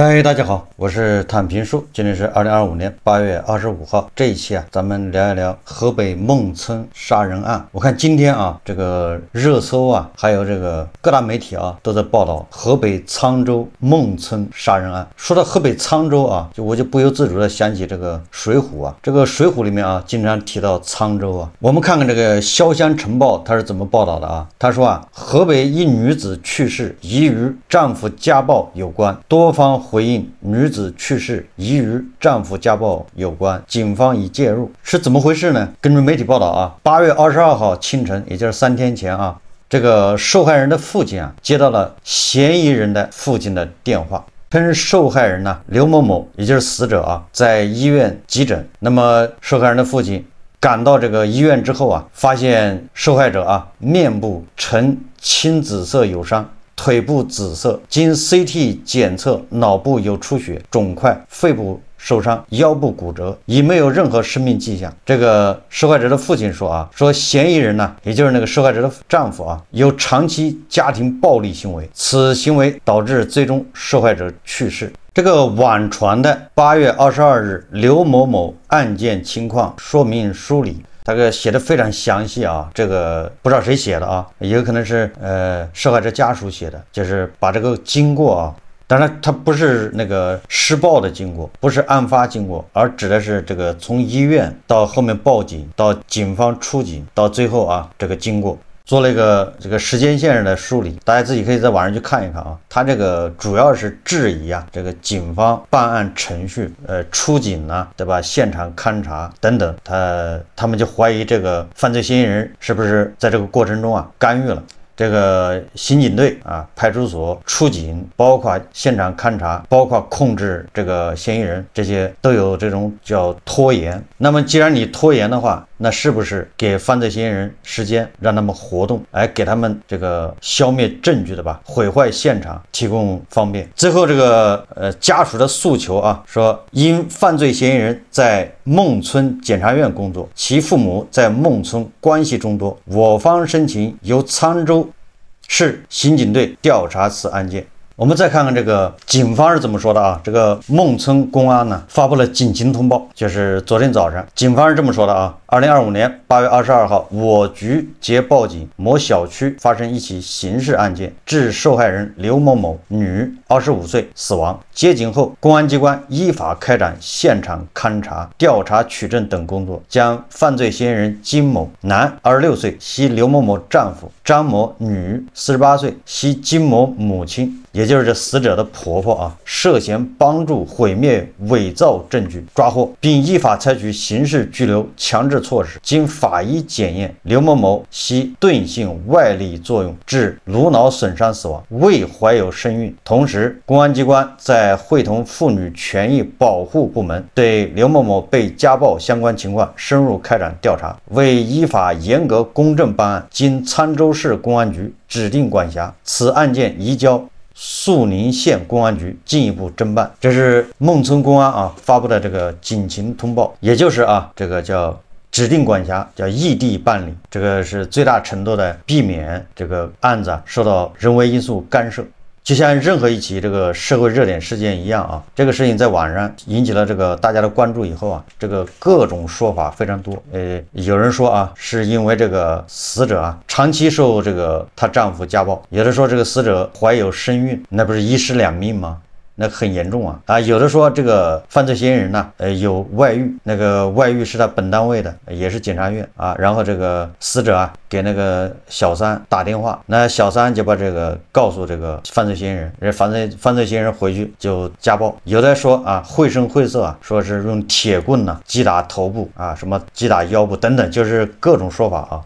嗨，大家好，我是坦平叔。今天是2025年8月25号。这一期咱们聊一聊河北孟村杀人案。我看今天这个热搜还有这个各大媒体都在报道河北沧州孟村杀人案。说到河北沧州我就不由自主的想起这个水浒这个水浒里面经常提到沧州我们看看这个潇湘晨报它是怎么报道的他说河北一女子去世疑与丈夫家暴有关，多方回应女子去世疑与丈夫家暴有关，警方已介入。是怎么回事呢？根据媒体报道8月22号清晨，也就是3天前这个受害人的父亲接到了嫌疑人的父亲的电话，称受害人刘某某，也就是死者在医院急诊。那么受害人的父亲赶到这个医院之后发现受害者面部呈青紫色有伤，腿部紫色，经 CT 检测脑部有出血、肿块，肺部受伤，腰部骨折，已没有任何生命迹象。这个受害者的父亲说说嫌疑人也就是那个受害者的丈夫有长期家庭暴力行为，此行为导致最终受害者去世。这个网传的8月22日刘某某案件情况说明书里大概写的非常详细这个不知道谁写的也有可能是受害者家属写的，就是把这个经过当然它不是那个施暴的经过，不是案发经过，而指的是这个从医院到后面报警到警方出警到最后这个经过，做了一个这个时间线上的梳理，大家自己可以在网上去看一看他这个主要是质疑这个警方办案程序，出警对吧，现场勘查等等，他们就怀疑这个犯罪嫌疑人是不是在这个过程中干预了。这个刑警队派出所出警，包括现场勘查，包括控制这个嫌疑人，这些都有这种叫拖延。那么既然你拖延的话，那是不是给犯罪嫌疑人时间让他们活动，给他们这个消灭证据的吧，毁坏现场提供方便。最后这个家属的诉求说因犯罪嫌疑人在孟村检察院工作，其父母在孟村关系众多，我方申请由沧州市刑警队调查此案件。我们再看看这个警方是怎么说的这个孟村公安发布了警情通报，就是昨天早上警方是这么说的2025年8月22号，我局接报警，某小区发生一起刑事案件，致受害人刘某某，女，25岁，死亡。接警后，公安机关依法开展现场勘查、调查取证等工作，将犯罪嫌疑人金某，男，26岁，系刘某某丈夫；张某，女，48岁，系金某母亲，也就是这死者的婆婆涉嫌帮助毁灭伪造证据抓获，并依法采取刑事拘留强制措施。经法医检验，刘某某系钝性外力作用致颅脑损伤死亡，未怀有身孕。同时，公安机关在会同妇女权益保护部门对刘某某被家暴相关情况深入开展调查，为依法严格公正办案，经沧州市公安局指定管辖，此案件移交肃宁县公安局进一步侦办。这是孟村公安发布的这个警情通报，也就是这个叫指定管辖，叫异地办理，这个是最大程度的避免这个案子受到人为因素干涉。就像任何一起这个社会热点事件一样这个事情在网上引起了这个大家的关注以后这个各种说法非常多。有人说是因为这个死者长期受这个她丈夫家暴，有的说这个死者怀有身孕，那不是一尸两命吗？那很严重有的说这个犯罪嫌疑人有外遇，那个外遇是他本单位的，也是检察院然后这个死者给那个小三打电话，那小三就把这个告诉这个犯罪嫌疑人，犯罪嫌疑人回去就家暴。有的说绘声绘色说是用铁棍击打头部什么击打腰部等等，就是各种说法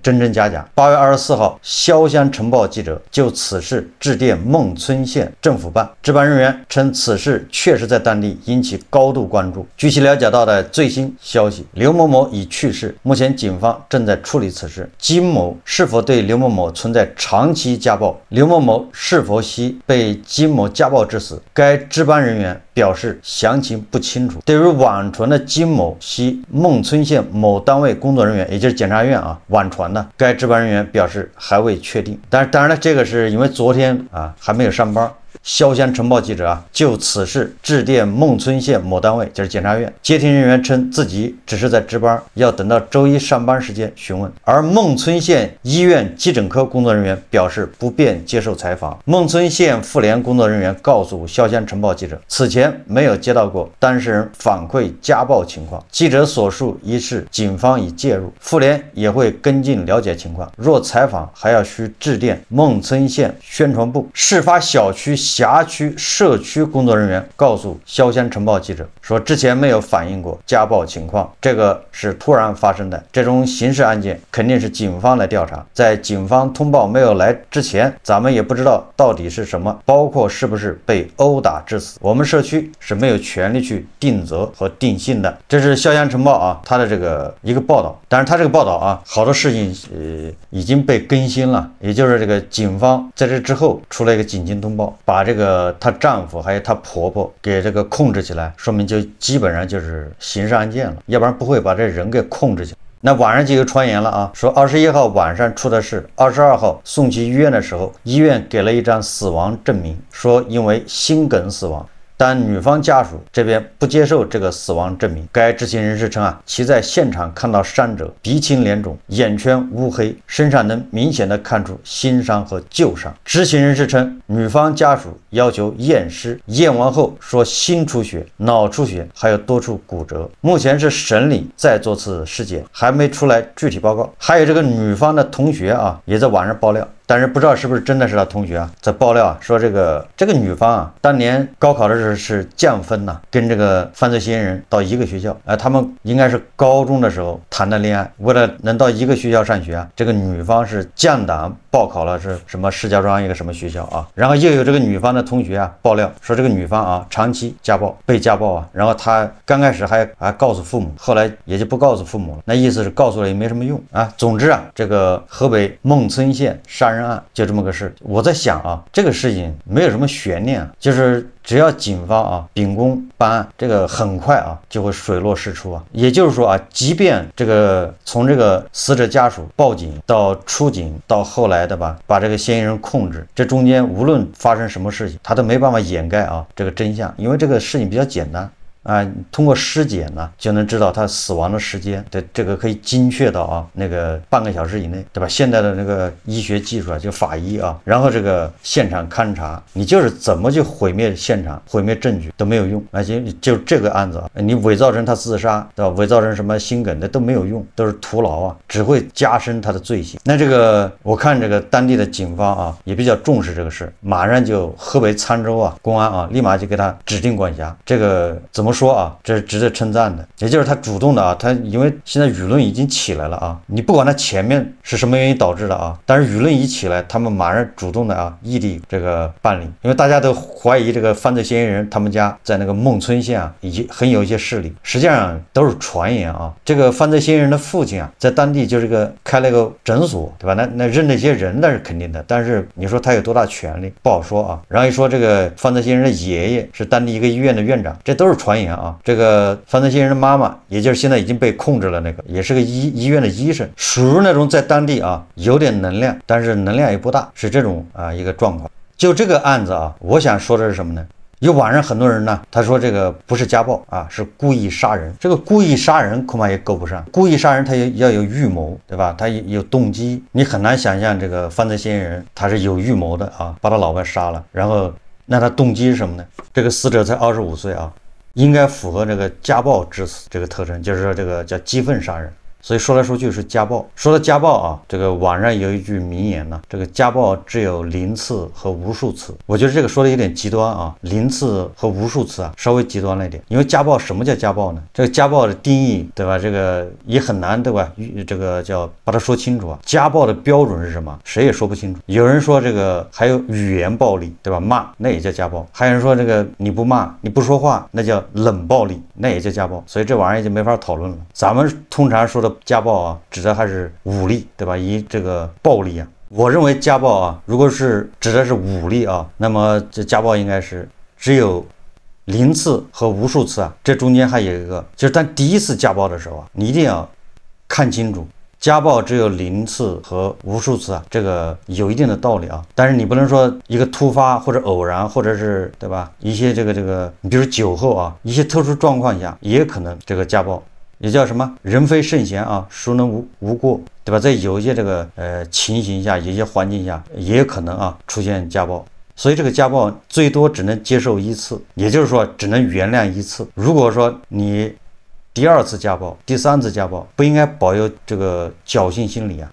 真真假假。8月24号，潇湘晨报记者就此事致电孟村县政府办，值班人员称此事确实在当地引起高度关注。据其了解到的最新消息，刘某某已去世，目前警方正在处理此事。金某是否对刘某某存在长期家暴，刘某某是否系被金某家暴致死，该值班人员表示详情不清楚。对于网传的金某系孟村县某单位工作人员，也就是检察院网传的，该值班人员表示还未确定。当然了，这个是因为昨天还没有上班。潇湘晨报记者就此事致电孟村县某单位，就是检察院。接听人员称自己只是在值班，要等到周一上班时间询问。而孟村县医院急诊科工作人员表示不便接受采访。孟村县妇联工作人员告诉潇湘晨报记者，此前没有接到过当事人反馈家暴情况。记者所述一事，警方已介入，妇联也会跟进了解情况。若采访，还要需致电孟村县宣传部。事发小区辖区社区工作人员告诉潇湘晨报记者说，之前没有反映过家暴情况，这个是突然发生的。这种刑事案件肯定是警方来调查，在警方通报没有来之前，咱们也不知道到底是什么，包括是不是被殴打致死，我们社区是没有权利去定责和定性的。这是潇湘晨报他的这个一个报道。当然他这个报道好多事情已经被更新了，也就是这个警方在这之后出了一个警情通报，把这个她丈夫还有她婆婆给这个控制起来，说明就基本上就是刑事案件了，要不然不会把这人给控制起来。那晚上就有传言了说21号晚上出的事，22号送去医院的时候，医院给了一张死亡证明，说因为心梗死亡。但女方家属这边不接受这个死亡证明。该知情人士称其在现场看到伤者鼻青脸肿，眼圈乌黑，身上能明显的看出新伤和旧伤。知情人士称，女方家属要求验尸，验完后说心出血、脑出血，还有多处骨折。目前是审理再做次尸检，还没出来具体报告。还有这个女方的同学也在网上爆料。但是不知道是不是真的是他同学在爆料说这个女方当年高考的时候是降分跟这个犯罪嫌疑人到一个学校，他们应该是高中的时候谈的恋爱，为了能到一个学校上学这个女方是降档报考了是什么石家庄一个什么学校然后又有这个女方的同学爆料说这个女方长期被家暴然后她刚开始还告诉父母，后来也就不告诉父母了，那意思是告诉了也没什么用总之这个河北孟村县杀人案就这么个事。我在想这个事情没有什么悬念就是只要警方秉公办案，这个很快就会水落石出也就是说即便这个从这个死者家属报警到出警到后来的把这个嫌疑人控制，这中间无论发生什么事情，他都没办法掩盖这个真相，因为这个事情比较简单。通过尸检就能知道他死亡的时间，对，这个可以精确到那个半个小时以内，对吧？现在的那个医学技术就法医然后这个现场勘查，你就是怎么去毁灭现场、毁灭证据都没有用就这个案子你伪造成他自杀，对吧？伪造成什么心梗的都没有用，都是徒劳只会加深他的罪行。那这个我看这个当地的警方也比较重视这个事，马上就河北沧州公安立马就给他指定管辖。这个怎么说这是值得称赞的，也就是他主动的他因为现在舆论已经起来了你不管他前面是什么原因导致的但是舆论一起来，他们马上主动的异地这个办理，因为大家都怀疑这个犯罪嫌疑人他们家在那个孟村县已经很有一些势力，实际上都是传言这个犯罪嫌疑人的父亲在当地就是开了一个诊所，对吧？那认那些人那是肯定的，但是你说他有多大权力不好说然后一说这个犯罪嫌疑人的爷爷是当地一个医院的院长，这都是传言这个犯罪嫌疑人的妈妈，也就是现在已经被控制了那个，也是个医院的医生，属于那种在当地有点能量，但是能量也不大，是这种一个状况。就这个案子我想说的是什么呢？有网上很多人呢，他说这个不是家暴是故意杀人。这个故意杀人恐怕也够不上，故意杀人他也要有预谋，对吧？他有动机，你很难想象这个犯罪嫌疑人他是有预谋的把他老婆杀了，然后那他动机是什么呢？这个死者才25岁应该符合这个家暴致死这个特征，就是说这个叫激愤杀人。所以说来说去是家暴。说到家暴这个网上有一句名言这个家暴只有0次和无数次。我觉得这个说的有点极端0次和无数次稍微极端了一点。因为家暴，什么叫家暴呢？这个家暴的定义，对吧？这个也很难，对吧？这个叫把它说清楚家暴的标准是什么？谁也说不清楚。有人说这个还有语言暴力，对吧？骂那也叫家暴。还有人说这个你不骂你不说话那叫冷暴力，那也叫家暴。所以这玩意儿就没法讨论了。咱们通常说的家暴指的还是武力，对吧？以这个暴力我认为家暴如果是指的是武力那么这家暴应该是只有零次和无数次啊，这中间还有一个，就是当第一次家暴的时候啊，你一定要看清楚。家暴只有零次和无数次啊，这个有一定的道理啊，但是你不能说一个突发或者偶然，或者是对吧？一些这个，你比如酒后啊，一些特殊状况下也可能这个家暴，也叫什么人非圣贤啊，孰能无过，对吧？在有一些这个情形下，有一些环境下也可能啊出现家暴，所以这个家暴最多只能接受一次，也就是说只能原谅一次。如果说你第二次家暴、第三次家暴，不应该保有这个侥幸心理啊。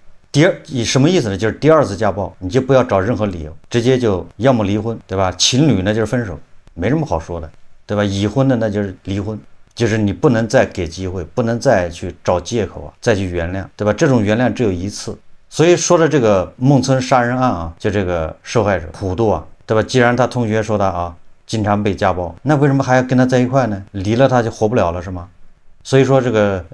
什么意思呢？就是第二次家暴，你就不要找任何理由，直接就要么离婚，对吧？情侣呢就是分手，没什么好说的，对吧？已婚的那就是离婚，就是你不能再给机会，不能再去找借口啊，再去原谅，对吧？这种原谅只有一次。所以说的这个孟村杀人案啊，就这个受害者普渡啊，对吧？既然他同学说他啊经常被家暴，那为什么还要跟他在一块呢？离了他就活不了了是吗？所以说这个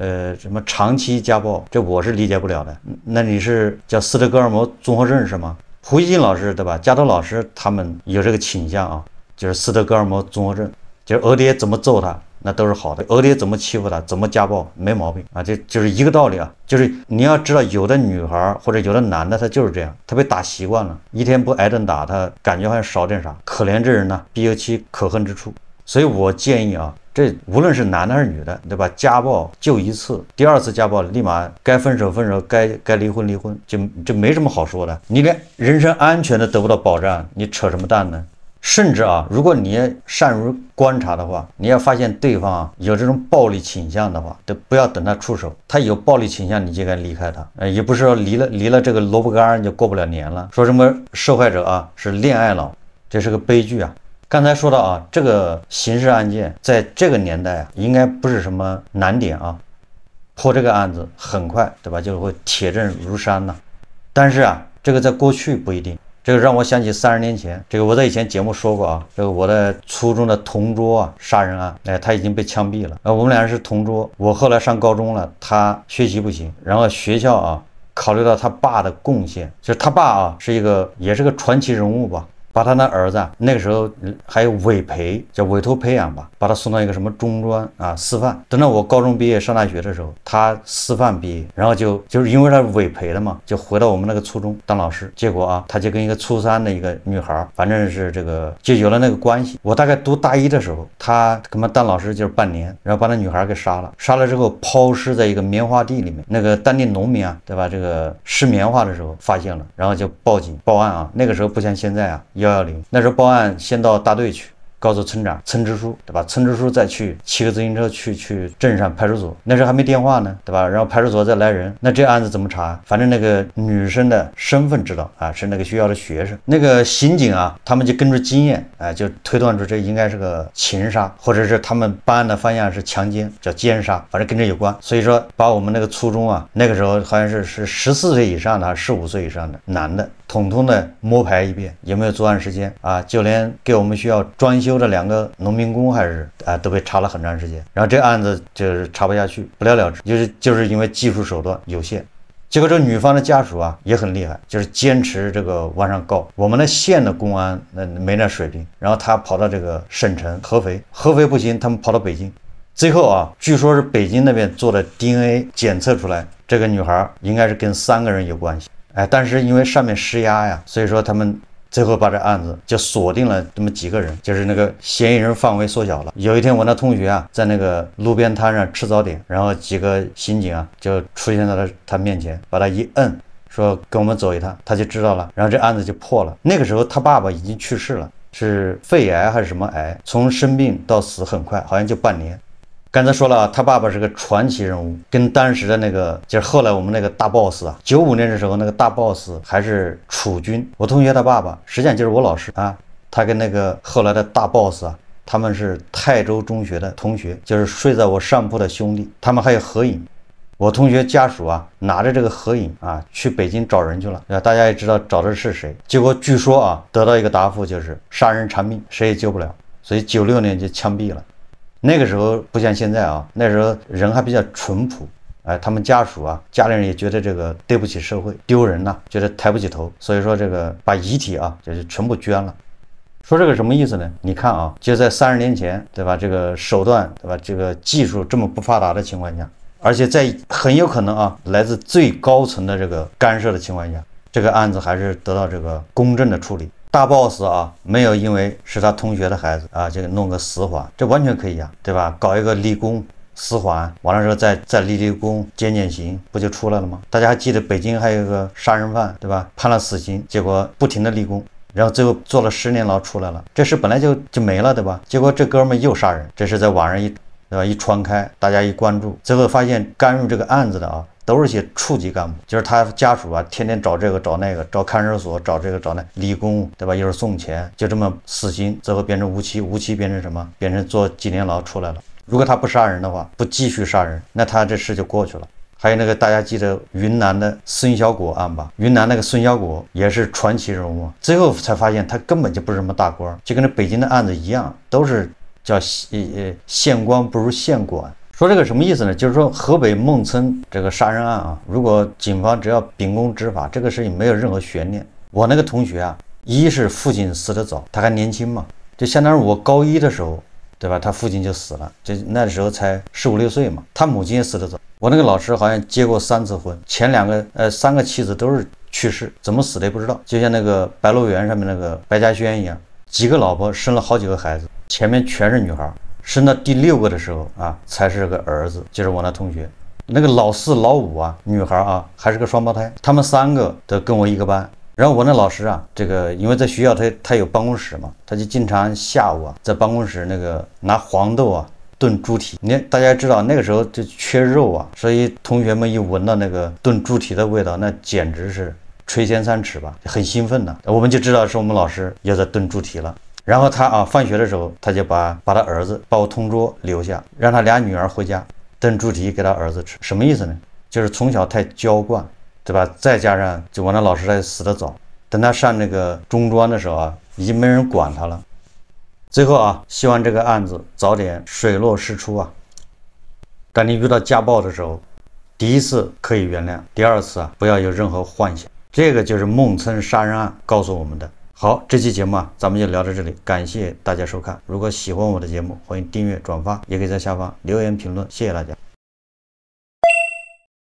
什么长期家暴，这我是理解不了的。那你是叫斯德哥尔摩综合症是吗？胡一金老师对吧？加州老师他们有这个倾向啊，就是斯德哥尔摩综合症，就是额爹怎么揍他那都是好的，额爹怎么欺负他，怎么家暴没毛病啊，就是一个道理啊。就是你要知道，有的女孩或者有的男的他就是这样，他被打习惯了，一天不挨顿打，他感觉好像少点啥。可怜之人呢，必有其可恨之处。所以我建议啊，这无论是男的还是女的，对吧？家暴就一次，第二次家暴立马该分手分手，该离婚离婚，就没什么好说的。你连人身安全都得不到保障，你扯什么淡呢？甚至啊，如果你善于观察的话，你要发现对方啊有这种暴力倾向的话，都不要等他出手。他有暴力倾向，你就该离开他。也不是说离了这个萝卜干就过不了年了。说什么受害者啊是恋爱脑，这是个悲剧啊。刚才说到啊，这个刑事案件在这个年代啊，应该不是什么难点啊，破这个案子很快，对吧？就会铁证如山呐。但是啊，这个在过去不一定。这个让我想起30年前，这个我在以前节目说过啊，这个我的初中的同桌啊杀人案，他已经被枪毙了。我们俩是同桌，我后来上高中了，他学习不行，然后学校啊考虑到他爸的贡献，就是他爸啊也是个传奇人物吧。把他那儿子那个时候还有委培，叫委托培养吧，把他送到一个什么中专啊师范。等到我高中毕业上大学的时候，他师范毕业，然后就是因为他委培的嘛，就回到我们那个初中当老师。结果啊，他就跟一个初3的一个女孩，反正是这个就有了那个关系。我大概读大1的时候，他跟他当老师就是半年，然后把那女孩给杀了。杀了之后抛尸在一个棉花地里面，那个当地农民啊，对吧？这个拾棉花的时候发现了，然后就报警报案啊。那个时候不像现在啊。110，那时候报案先到大队去告诉村长村支书，对吧？村支书再去骑个自行车去镇上派出所，那时候还没电话呢，对吧？然后派出所再来人，那这案子怎么查？反正那个女生的身份知道啊，是那个学校的学生。那个刑警啊，他们就根据经验就推断出这应该是个情杀，或者是他们办案的方向是强奸，叫奸杀，反正跟这有关。所以说把我们那个初中啊，那个时候好像是14岁以上的还是15岁以上的男的统统的摸排一遍，有没有作案时间啊？就连给我们学校装修的2个农民工还是都被查了很长时间。然后这个案子就是查不下去，不了了之，就是因为技术手段有限。结果这个女方的家属啊也很厉害，就是坚持这个往上告。我们的县的公安没那水平，然后他跑到这个省城合肥不行，他们跑到北京。最后啊，据说是北京那边做的 DNA 检测出来，这个女孩应该是跟3个人有关系。但是因为上面施压呀，所以说他们最后把这案子就锁定了这么几个人，就是那个嫌疑人范围缩小了。有一天我那同学啊，在那个路边摊上吃早点，然后几个刑警啊就出现在他面前，把他一摁，说跟我们走一趟，他就知道了，然后这案子就破了。那个时候他爸爸已经去世了，是肺癌还是什么癌，从生病到死很快，好像就半年。刚才说了，他爸爸是个传奇人物，跟当时的那个就是后来我们那个大 boss 啊，95年的时候那个大 boss 还是楚军，我同学他爸爸实际上就是我老师啊，他跟那个后来的大 boss 啊，他们是泰州中学的同学，就是睡在我上铺的兄弟，他们还有合影。我同学家属啊拿着这个合影啊去北京找人去了，大家也知道找的是谁，结果据说啊得到一个答复，就是杀人偿命，谁也救不了，所以96年就枪毙了。那个时候不像现在啊，那时候人还比较淳朴，他们家属啊，家里人也觉得这个对不起社会，丢人呐，觉得抬不起头，所以说这个把遗体啊就是全部捐了。说这个什么意思呢？你看啊，就在30年前，对吧？这个手段，对吧？这个技术这么不发达的情况下，而且在很有可能啊来自最高层的这个干涉的情况下，这个案子还是得到这个公正的处理。大 boss 啊，没有因为是他同学的孩子啊，这个弄个死缓，这完全可以啊，对吧？搞一个立功死缓，完了之后再立功减刑，不就出来了吗？大家还记得北京还有一个杀人犯，对吧？判了死刑，结果不停的立功，然后最后坐了10年牢出来了，这事本来就没了，对吧？结果这哥们又杀人，这是在网上对吧？一传开，大家一关注，最后发现干预这个案子的啊，都是些处级干部，就是他家属啊，天天找这个找那个，找看守所，找这个找那，立功，对吧？又是送钱，就这么死刑，最后变成无期，无期变成什么？变成坐几年牢出来了。如果他不杀人的话，不继续杀人，那他这事就过去了。还有那个大家记得云南的孙小果案吧？云南那个孙小果也是传奇人物，最后才发现他根本就不是什么大官，就跟那北京的案子一样，都是叫县官不如县管。说这个什么意思呢？就是说河北孟村这个杀人案啊，如果警方只要秉公执法，这个事情没有任何悬念。我那个同学啊，一是父亲死得早，他还年轻嘛，就相当于我高1的时候，对吧？他父亲就死了，就那时候才15、16岁嘛。他母亲也死得早。我那个老师好像结过3次婚，前3个妻子都是去世，怎么死的也不知道。就像那个白鹿原上面那个白嘉轩一样，几个老婆生了好几个孩子，前面全是女孩。生到第6个的时候啊，才是个儿子，就是我那同学。那个老4、老5啊，女孩啊，还是个双胞胎。他们3个都跟我一个班。然后我那老师啊，这个因为在学校他有办公室嘛，他就经常下午啊在办公室那个拿黄豆啊炖猪蹄。你看大家知道那个时候就缺肉啊，所以同学们一闻到那个炖猪蹄的味道，那简直是垂涎3尺吧，很兴奋的。我们就知道是我们老师要在炖猪蹄了。然后他啊，放学的时候，他就把他儿子把我同桌留下，让他俩女儿回家炖猪蹄给他儿子吃。什么意思呢？就是从小太娇惯，对吧？再加上就我那老师他死得早，等他上那个中专的时候啊，已经没人管他了。最后啊，希望这个案子早点水落石出啊。当你遇到家暴的时候，第一次可以原谅，第2次啊不要有任何幻想。这个就是孟村杀人案告诉我们的。好，这期节目啊，咱们就聊到这里，感谢大家收看。如果喜欢我的节目，欢迎订阅、转发，也可以在下方留言评论，谢谢大家。